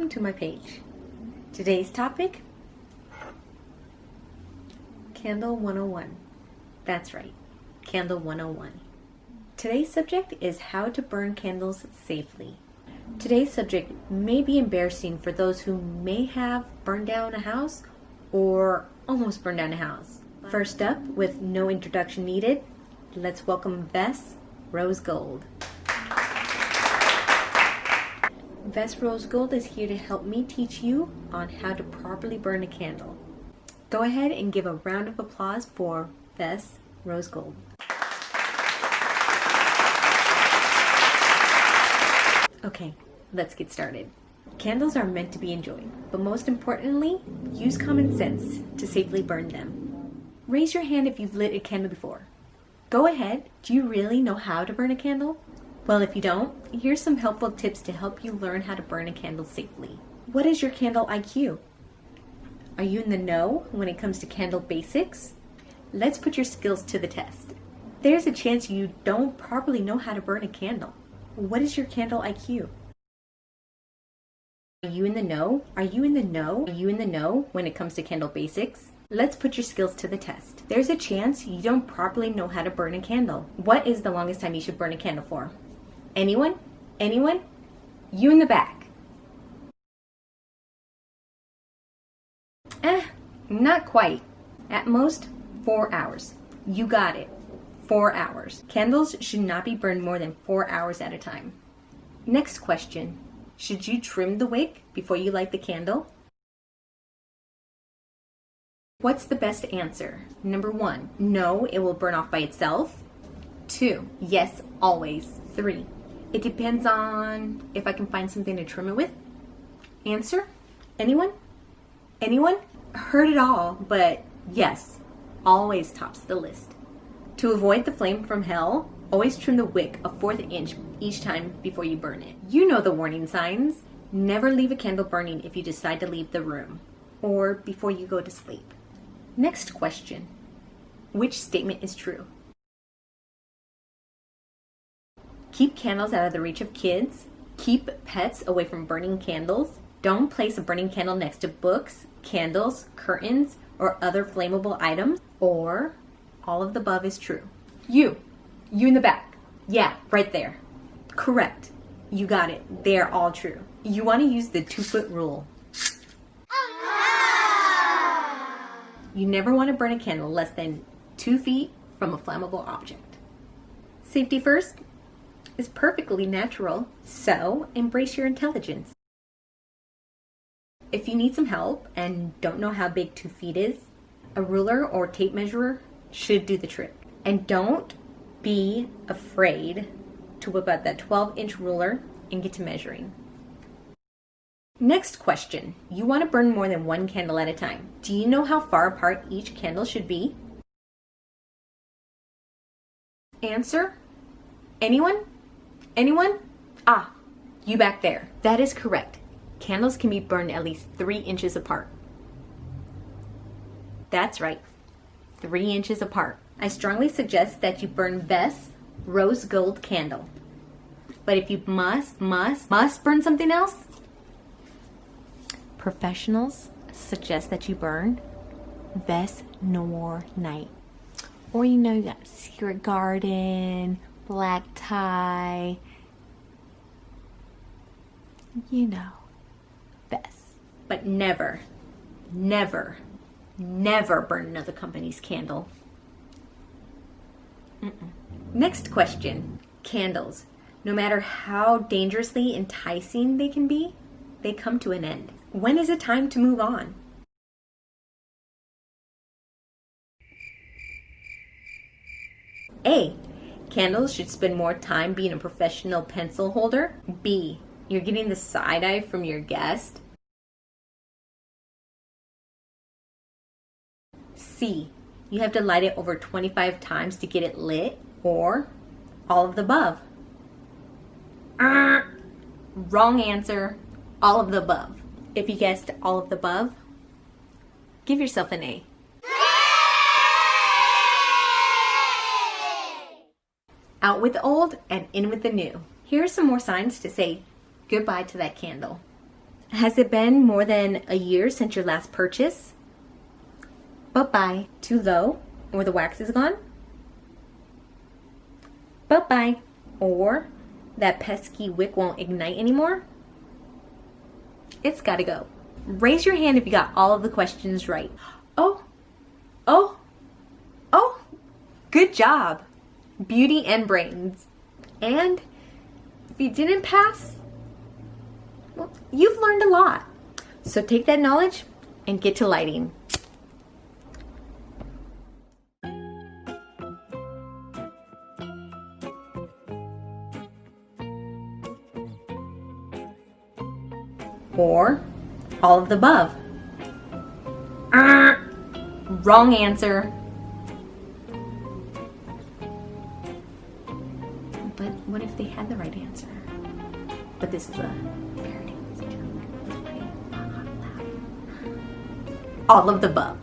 welcome to my page. Today's topic, Candle 101. That's right, Candle 101. Today's subject is how to burn candles safely. Today's subject may be embarrassing for those who may have burned down a house or almost burned down a house. First up, with no introduction needed, let's welcome Vess Rose Gold. Vess Rose Gold is here to help me teach you on how to properly burn a candle. Go ahead and give a round of applause for Vess Rose Gold. Okay, let's get started. Candles are meant to be enjoyed, but most importantly, use common sense to safely burn them. Raise your hand if you've lit a candle before. Go ahead, do you really know how to burn a candle? Well, if you don't, here's some helpful tips to help you learn how to burn a candle safely. What is your candle IQ? Are you in the know when it comes to candle basics? Let's put your skills to the test. There's a chance you don't properly know how to burn a candle. What is your candle IQ? Are you in the know? Are you in the know? Are you in the know when it comes to candle basics? Let's put your skills to the test. There's a chance you don't properly know how to burn a candle. What is the longest time you should burn a candle for? Anyone? Anyone? You in the back. Not quite. At most, 4 hours. You got it. 4 hours. Candles should not be burned more than 4 hours at a time. Next question. Should you trim the wick before you light the candle? What's the best answer? Number 1, no, it will burn off by itself. 2, yes, always. 3, it depends on if I can find something to trim it with. Answer? Anyone? Anyone? Heard it all, but yes, always tops the list. To avoid the flame from hell, always trim the wick a 1/4 inch each time before you burn it. You know the warning signs. Never leave a candle burning if you decide to leave the room or before you go to sleep. Next question. Which statement is true? Keep candles out of the reach of kids. Keep pets away from burning candles. Don't place a burning candle next to books, candles, curtains, or other flammable items. Or all of the above is true. You in the back. Yeah, right there. Correct. You got it. They're all true. You want to use the 2-foot rule. You never want to burn a candle less than 2 feet from a flammable object. Safety first is perfectly natural, so embrace your intelligence. If you need some help and don't know how big 2 feet is, a ruler or tape measure should do the trick. And don't be afraid to whip out that 12-inch ruler and get to measuring. Next question. You want to burn more than 1 candle at a time. Do you know how far apart each candle should be? Answer? Anyone? Anyone? You back there. That is correct. Candles can be burned at least 3 inches apart. That's right. 3 inches apart. I strongly suggest that you burn Vess Rose Gold candle. But if you must burn something else, professionals suggest that you burn Vess Noir Night. Or you got Secret Garden, Black Tie, Vess. But never burn another company's candle. Next question. Candles. No matter how dangerously enticing they can be, they come to an end. When is it time to move on? A. Candles should spend more time being a professional pencil holder. B. You're getting the side eye from your guest. C. You have to light it over 25 times to get it lit. Or all of the above. Wrong answer. All of the above. If you guessed all of the above, give yourself an A. Out with the old and in with the new. Here are some more signs to say goodbye to that candle. Has it been more than a year since your last purchase? Bye-bye. Too low, or the wax is gone? Bye-bye. Or that pesky wick won't ignite anymore? It's gotta go. Raise your hand if you got all of the questions right. Oh, oh, oh, good job. Beauty and brains. And if you didn't pass, well, you've learned a lot. So take that knowledge and get to lighting. Or all of the above. Wrong answer. But what if they had the right answer? But this is a parody. All of the above.